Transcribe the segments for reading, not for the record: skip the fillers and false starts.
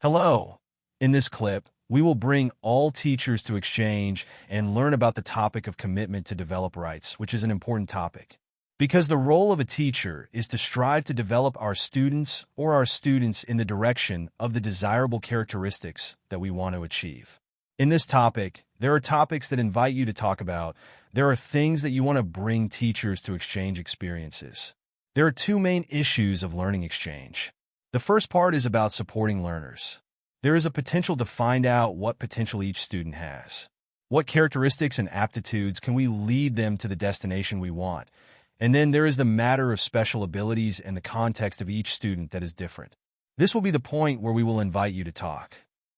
Hello! In this clip, we will bring all teachers to Exchange and learn about the topic of commitment to develop rights, which is an important topic. Because the role of a teacher is to strive to develop our students in the direction of the desirable characteristics that we want to achieve. In this topic, there are topics that invite you to talk about. There are things that you want to bring teachers to Exchange experiences. There are two main issues of learning Exchange. The first part is about supporting learners. There is a potential to find out what potential each student has. What characteristics and aptitudes can we lead them to the destination we want? And then there is the matter of special abilities and the context of each student that is different. This will be the point where we will invite you to talk.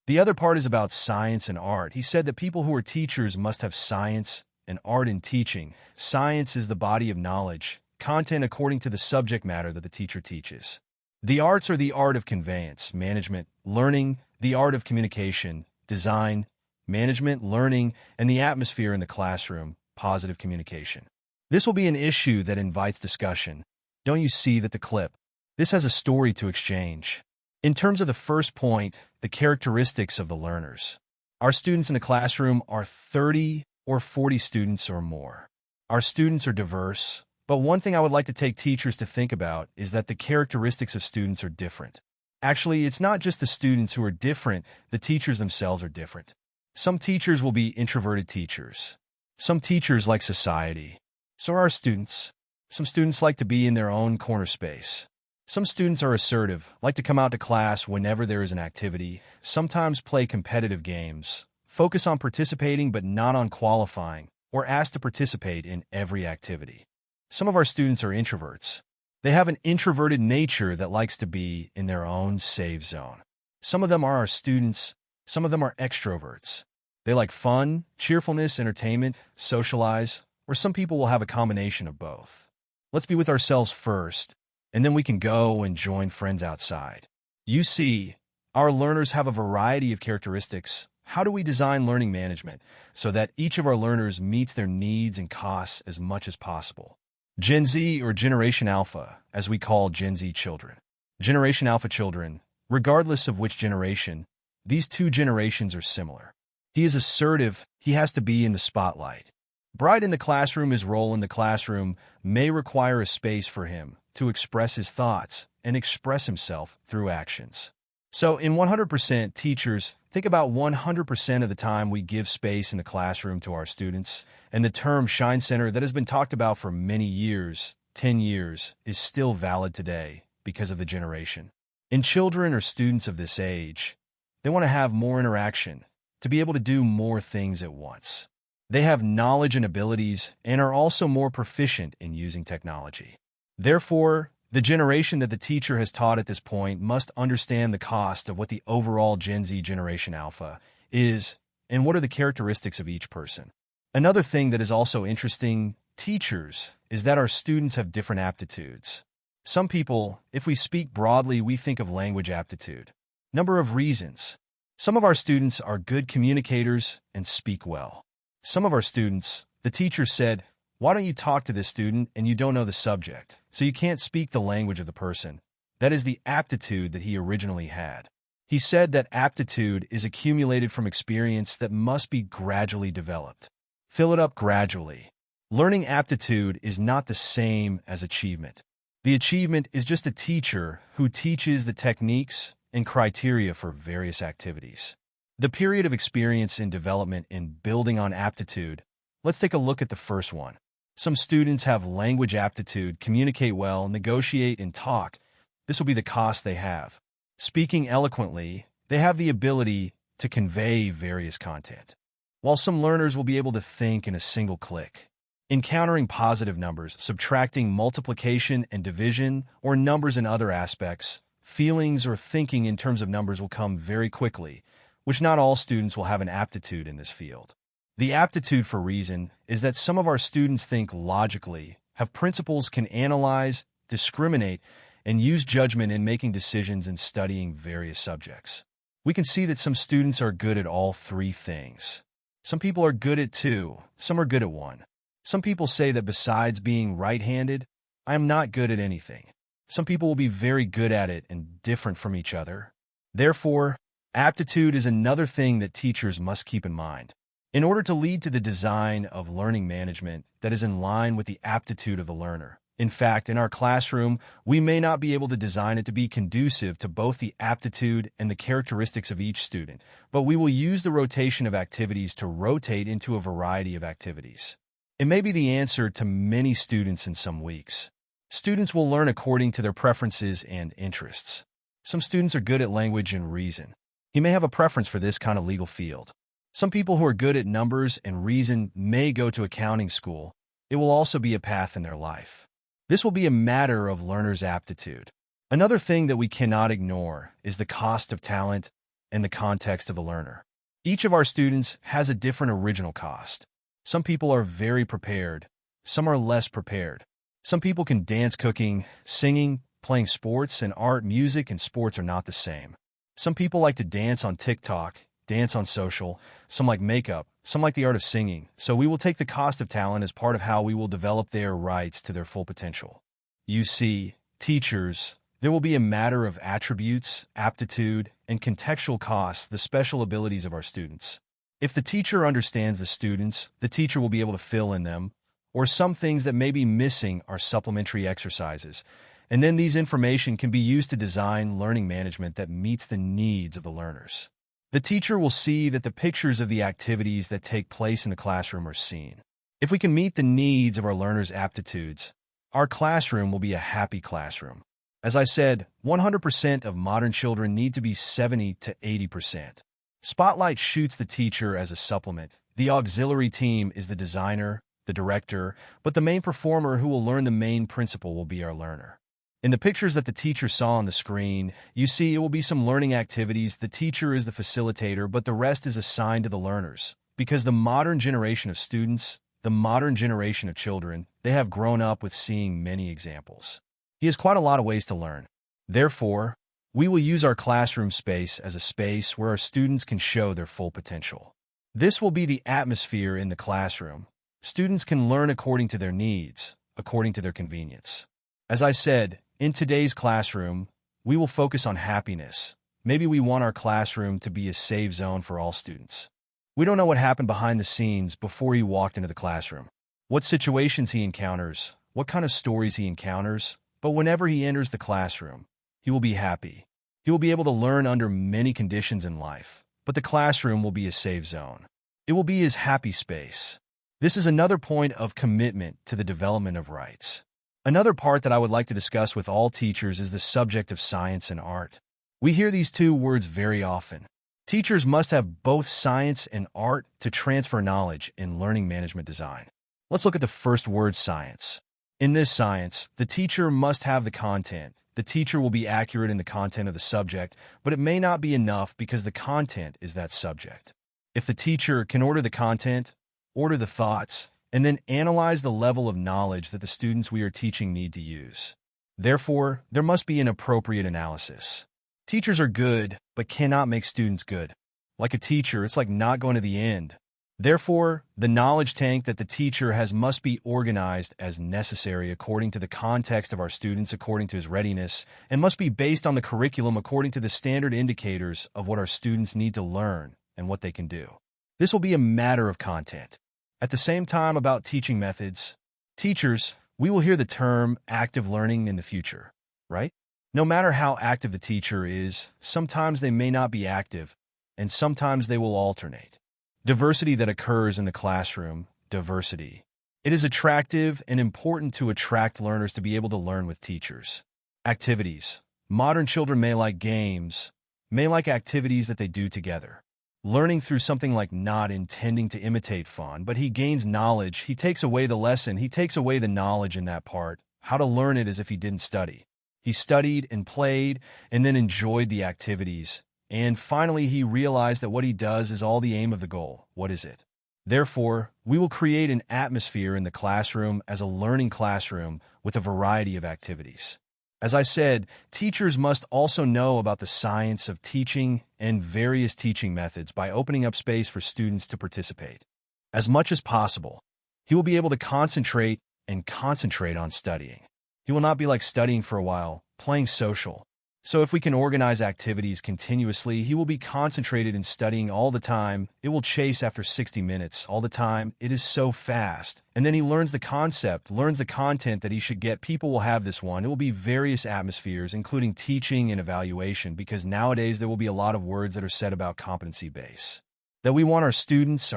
The other part is about science and art. He said that people who are teachers must have science and art in teaching. Science is the body of knowledge, content according to the subject matter that the teacher teaches. The arts are the art of conveyance, management, learning, the art of communication, design, management, learning, and the atmosphere in the classroom, positive communication. This will be an issue that invites discussion. Don't you see that the clip? This has a story to Exchange. In terms of the first point, the characteristics of the learners. Our students in the classroom are 30 or 40 students or more. Our students are diverse, but one thing I would like to take teachers to think about is that the characteristics of students are different. Actually, it's not just the students who are different, the teachers themselves are different. Some teachers will be introverted teachers. Some teachers like society. So are our students. Some students like to be in their own corner space. Some students are assertive, like to come out to class whenever there is an activity, sometimes play competitive games, focus on participating but not on qualifying, or ask to participate in every activity. Some of our students are introverts. They have an introverted nature that likes to be in their own safe zone. Some of them are our students. Some of them are extroverts. They like fun, cheerfulness, entertainment, socialize, or some people will have a combination of both. Let's be with ourselves first, and then we can go and join friends outside. You see, our learners have a variety of characteristics. How do we design learning management so that each of our learners meets their needs and costs as much as possible? Gen Z or Generation Alpha, as we call Gen Z children. Generation Alpha children, regardless of which generation, these two generations are similar. He is assertive, he has to be in the spotlight. Bright in the classroom, his role in the classroom may require a space for him to express his thoughts and express himself through actions. So in 100% teachers, think about 100% of the time we give space in the classroom to our students, and the term Shine Center that has been talked about for many years, 10 years, is still valid today because of the generation. In children or students of this age, they want to have more interaction, to be able to do more things at once. They have knowledge and abilities and are also more proficient in using technology. Therefore, the generation that the teacher has taught at this point must understand the cost of what the overall Gen Z Generation Alpha is and what are the characteristics of each person. Another thing that is also interesting, teachers, is that our students have different aptitudes. Some people, if we speak broadly, we think of language aptitude. Number of reasons. Some of our students are good communicators and speak well. Some of our students, the teacher said, why don't you talk to this student and you don't know the subject, so you can't speak the language of the person. That is the aptitude that he originally had. He said that aptitude is accumulated from experience that must be gradually developed. Fill it up gradually. Learning aptitude is not the same as achievement. The achievement is just a teacher who teaches the techniques and criteria for various activities. The period of experience in development in building on aptitude. Let's take a look at the first one. Some students have language aptitude, communicate well, negotiate, and talk. This will be the cost they have. Speaking eloquently, they have the ability to convey various content. While some learners will be able to think in a single click. Encountering positive numbers, subtracting multiplication and division, or numbers in other aspects, feelings or thinking in terms of numbers will come very quickly, which not all students will have an aptitude in this field. The aptitude for reason is that some of our students think logically, have principles, can analyze, discriminate, and use judgment in making decisions and studying various subjects. We can see that some students are good at all three things. Some people are good at two, some are good at one. Some people say that besides being right-handed, I am not good at anything. Some people will be very good at it and different from each other. Therefore, Aptitude is another thing that teachers must keep in mind. In order to lead to the design of learning management that is in line with the aptitude of the learner. In fact, in our classroom, we may not be able to design it to be conducive to both the aptitude and the characteristics of each student, but we will use the rotation of activities to rotate into a variety of activities. It may be the answer to many students in some weeks. Students will learn according to their preferences and interests. Some students are good at language and reason. He may have a preference for this kind of legal field. Some people who are good at numbers and reason may go to accounting school. It will also be a path in their life. This will be a matter of learner's aptitude. Another thing that we cannot ignore is the cost of talent and the context of the learner. Each of our students has a different original cost. Some people are very prepared. Some are less prepared. Some people can dance, cooking, singing, playing sports, and art, music, and sports are not the same. Some people like to dance on TikTok, dance on social, some like makeup, some like the art of singing, so we will take the cost of talent as part of how we will develop their rights to their full potential. You see, teachers, there will be a matter of attributes, aptitude, and contextual costs, the special abilities of our students. If the teacher understands the students, the teacher will be able to fill in them, or some things that may be missing are supplementary exercises, and then these information can be used to design learning management that meets the needs of the learners. The teacher will see that the pictures of the activities that take place in the classroom are seen. If we can meet the needs of our learners' aptitudes, our classroom will be a happy classroom. As I said, 100% of modern children need to be 70 to 80%. Spotlight shoots the teacher as a supplement. The auxiliary team is the designer, the director, but the main performer who will learn the main principle will be our learner. In the pictures that the teacher saw on the screen, you see it will be some learning activities. The teacher is the facilitator, but the rest is assigned to the learners. Because the modern generation of students, the modern generation of children, they have grown up with seeing many examples. He has quite a lot of ways to learn. Therefore, we will use our classroom space as a space where our students can show their full potential. This will be the atmosphere in the classroom. Students can learn according to their needs, according to their convenience. As I said, in today's classroom, we will focus on happiness. Maybe we want our classroom to be a safe zone for all students. We don't know what happened behind the scenes before he walked into the classroom, what situations he encounters, what kind of stories he encounters, but whenever he enters the classroom, he will be happy. He will be able to learn under many conditions in life, but the classroom will be a safe zone. It will be his happy space. This is another point of commitment to the development of rights. Another part that I would like to discuss with all teachers is the subject of science and art. We hear these two words very often. Teachers must have both science and art to transfer knowledge in learning management design. Let's look at the first word, science. In this science, the teacher must have the content. The teacher will be accurate in the content of the subject, but it may not be enough because the content is that subject. If the teacher can order the content, order the thoughts, and then analyze the level of knowledge that the students we are teaching need to use. Therefore, there must be an appropriate analysis. Teachers are good, but cannot make students good. Like a teacher, it's like not going to the end. Therefore, the knowledge tank that the teacher has must be organized as necessary according to the context of our students, according to his readiness, and must be based on the curriculum according to the standard indicators of what our students need to learn and what they can do. This will be a matter of content. At the same time, about teaching methods, teachers, we will hear the term active learning in the future, right? No matter how active the teacher is, sometimes they may not be active, and sometimes they will alternate. Diversity that occurs in the classroom, diversity. It is attractive and important to attract learners to be able to learn with teachers. Activities. Modern children may like games, may like activities that they do together. Learning through something like not intending to imitate fun, but he gains knowledge. He takes away the lesson. He takes away the knowledge in that part, how to learn it as if he didn't study. He studied and played and then enjoyed the activities. And finally, he realized that what he does is all the aim of the goal. What is it? Therefore, we will create an atmosphere in the classroom as a learning classroom with a variety of activities. As I said, teachers must also know about the science of teaching and various teaching methods by opening up space for students to participate. As much as possible, he will be able to concentrate on studying. He will not be like studying for a while, playing social. So if we can organize activities continuously, he will be concentrated in studying all the time. It will chase after 60 minutes all the time. It is so fast. And then he learns the concept, learns the content that he should get. People will have this one. It will be various atmospheres, including teaching and evaluation, because nowadays there will be a lot of words that are said about competency base. That we want our students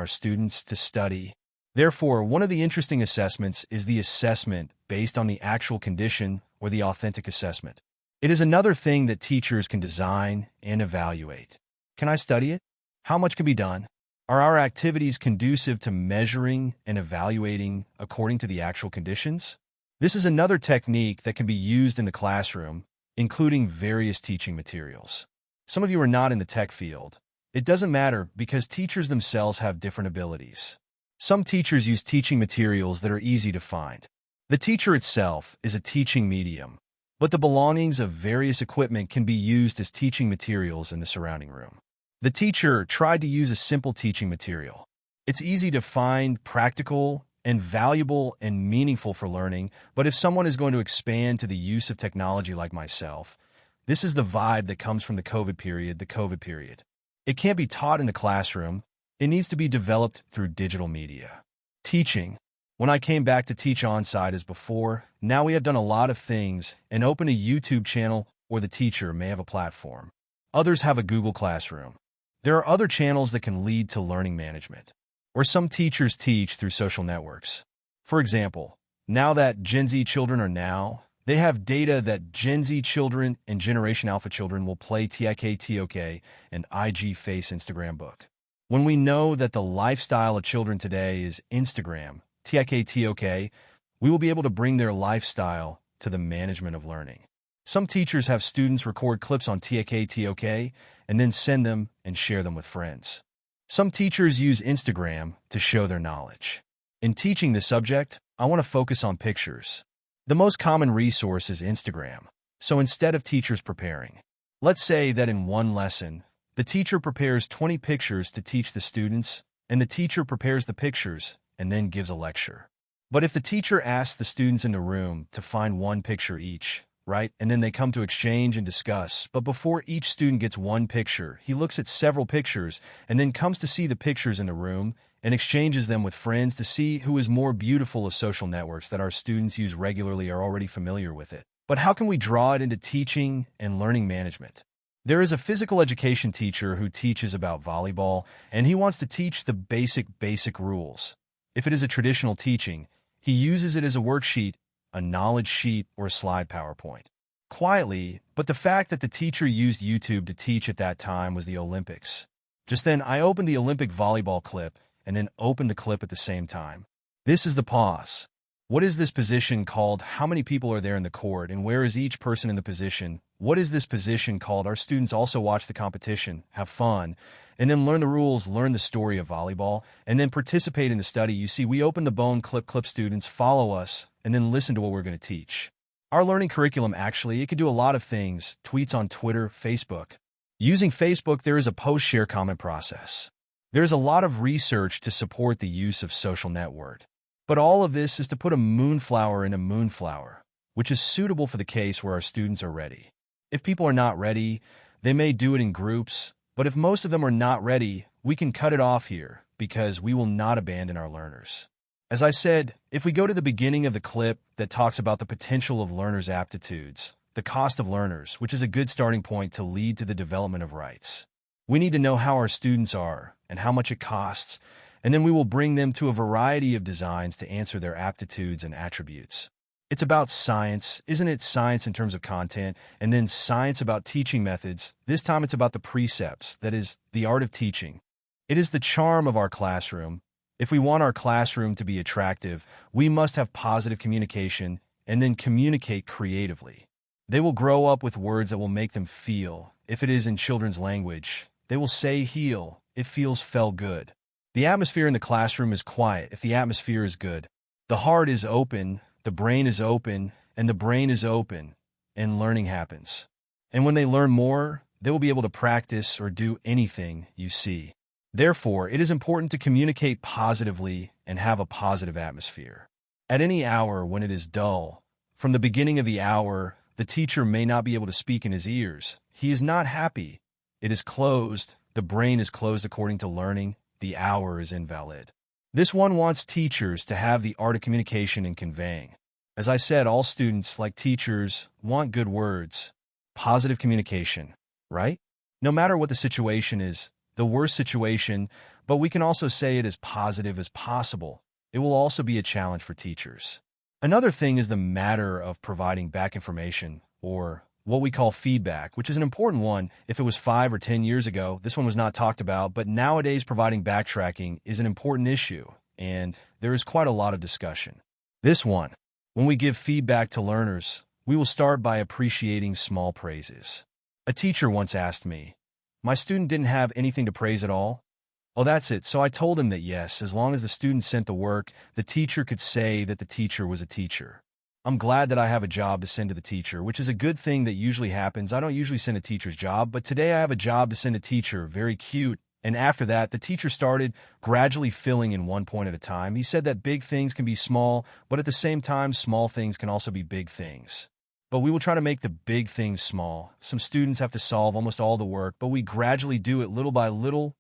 to study. Therefore, one of the interesting assessments is the assessment based on the actual condition or the authentic assessment. It is another thing that teachers can design and evaluate. Can I study it? How much can be done? Are our activities conducive to measuring and evaluating according to the actual conditions? This is another technique that can be used in the classroom, including various teaching materials. Some of you are not in the tech field. It doesn't matter because teachers themselves have different abilities. Some teachers use teaching materials that are easy to find. The teacher itself is a teaching medium, but the belongings of various equipment can be used as teaching materials in the surrounding room. The teacher tried to use a simple teaching material. It's easy to find, practical, and valuable and meaningful for learning, but if someone is going to expand to the use of technology like myself, this is the vibe that comes from the COVID period. It can't be taught in the classroom. It needs to be developed through digital media. Teaching. When I came back to teach on-site as before, now we have done a lot of things and open a YouTube channel, or the teacher may have a platform. Others have a Google Classroom. There are other channels that can lead to learning management, or some teachers teach through social networks. For example, now that Gen Z children they have data that Gen Z children and Generation Alpha children will play TikTok and IG Face Instagram book. When we know that the lifestyle of children today is Instagram, TikTok, we will be able to bring their lifestyle to the management of learning. Some teachers have students record clips on TikTok and then send them and share them with friends. Some teachers use Instagram to show their knowledge. In teaching this subject, I want to focus on pictures. The most common resource is Instagram. So instead of teachers preparing, let's say that in one lesson, the teacher prepares 20 pictures to teach the students, and the teacher prepares the pictures and then gives a lecture. But if the teacher asks the students in the room to find one picture each, right, and then they come to exchange and discuss, but before each student gets one picture, he looks at several pictures and then comes to see the pictures in the room and exchanges them with friends to see who is more beautiful. Of social networks that our students use regularly are already familiar with it. But how can we draw it into teaching and learning management? There is a physical education teacher who teaches about volleyball, and he wants to teach the basic rules. If it is a traditional teaching, he uses it as a worksheet, a knowledge sheet, or a slide PowerPoint. Quietly, but the fact that the teacher used YouTube to teach at that time was the Olympics. Just then, I opened the Olympic volleyball clip and then opened the clip at the same time. This is the pause. What is this position called? How many people are there in the court? And where is each person in the position? What is this position called? Our students also watch the competition, have fun, and then learn the rules, learn the story of volleyball, and then participate in the study. You see, we open the bone clip students, follow us, and then listen to what we're going to teach. Our learning curriculum, actually, it can do a lot of things. Tweets on Twitter, Facebook. Using Facebook, there is a post, share, comment process. There is a lot of research to support the use of social network. But all of this is to put a moonflower in a moonflower, which is suitable for the case where our students are ready. If people are not ready, they may do it in groups, but if most of them are not ready, we can cut it off here because we will not abandon our learners. As I said, if we go to the beginning of the clip that talks about the potential of learners' aptitudes, the cost of learners, which is a good starting point to lead to the development of rights. We need to know how our students are and how much it costs, and then we will bring them to a variety of designs to answer their aptitudes and attributes. It's about science, isn't it? Science in terms of content, and then science about teaching methods. This time it's about the precepts, that is, the art of teaching. It is the charm of our classroom. If we want our classroom to be attractive, we must have positive communication and then communicate creatively. They will grow up with words that will make them feel. If it is in children's language, they will say heal. It feels felt good. The atmosphere in the classroom is quiet if the atmosphere is good. The heart is open, the brain is open, and the brain is open, and learning happens. And when they learn more, they will be able to practice or do anything you see. Therefore, it is important to communicate positively and have a positive atmosphere. At any hour when it is dull, from the beginning of the hour, The teacher may not be able to speak in his ears. He is not happy. It is closed. The brain is closed according to learning. The hour is invalid. This one wants teachers to have the art of communication and conveying. As I said, all students, like teachers, want good words, positive communication, right? No matter what the situation is, the worst situation, but we can also say it as positive as possible. It will also be a challenge for teachers. Another thing is the matter of providing back information, or what we call feedback, which is an important one. If it was 5 or 10 years ago, this one was not talked about, but nowadays providing backtracking is an important issue, and there is quite a lot of discussion. This one, when we give feedback to learners, we will start by appreciating small praises. A teacher once asked me, "My student didn't have anything to praise at all?" Oh, that's it. So I told him that yes, as long as the student sent the work, the teacher could say that the teacher was a teacher. I'm glad that I have a job to send to the teacher, which is a good thing that usually happens. I don't usually send a teacher's job, but today I have a job to send a teacher. Very cute. And after that, the teacher started gradually filling in one point at a time. He said that big things can be small, but at the same time, small things can also be big things. But we will try to make the big things small. Some students have to solve almost all the work, but we gradually do it little by little,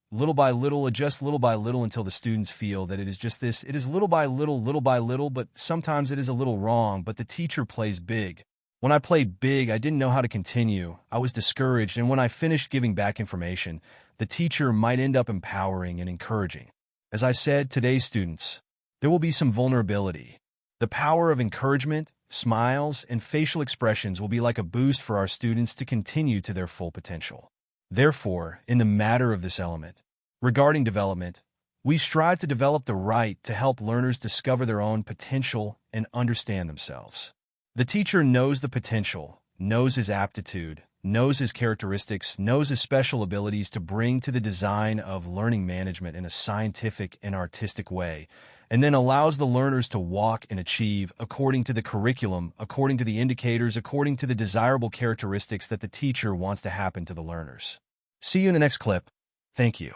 adjust little by little until the students feel that it is just this. It is little by little, but sometimes it is a little wrong, but the teacher plays big. When I played big, I didn't know how to continue. I was discouraged, and when I finished giving back information, the teacher might end up empowering and encouraging. As I said, today's students, there will be some vulnerability. The power of encouragement, smiles, and facial expressions will be like a boost for our students to continue to their full potential. Therefore, in the matter of this element, regarding development, we strive to develop the right to help learners discover their own potential and understand themselves. The teacher knows the potential, knows his aptitude, knows his characteristics, knows his special abilities to bring to the design of learning management in a scientific and artistic way, and then allows the learners to walk and achieve according to the curriculum, according to the indicators, according to the desirable characteristics that the teacher wants to happen to the learners. See you in the next clip. Thank you.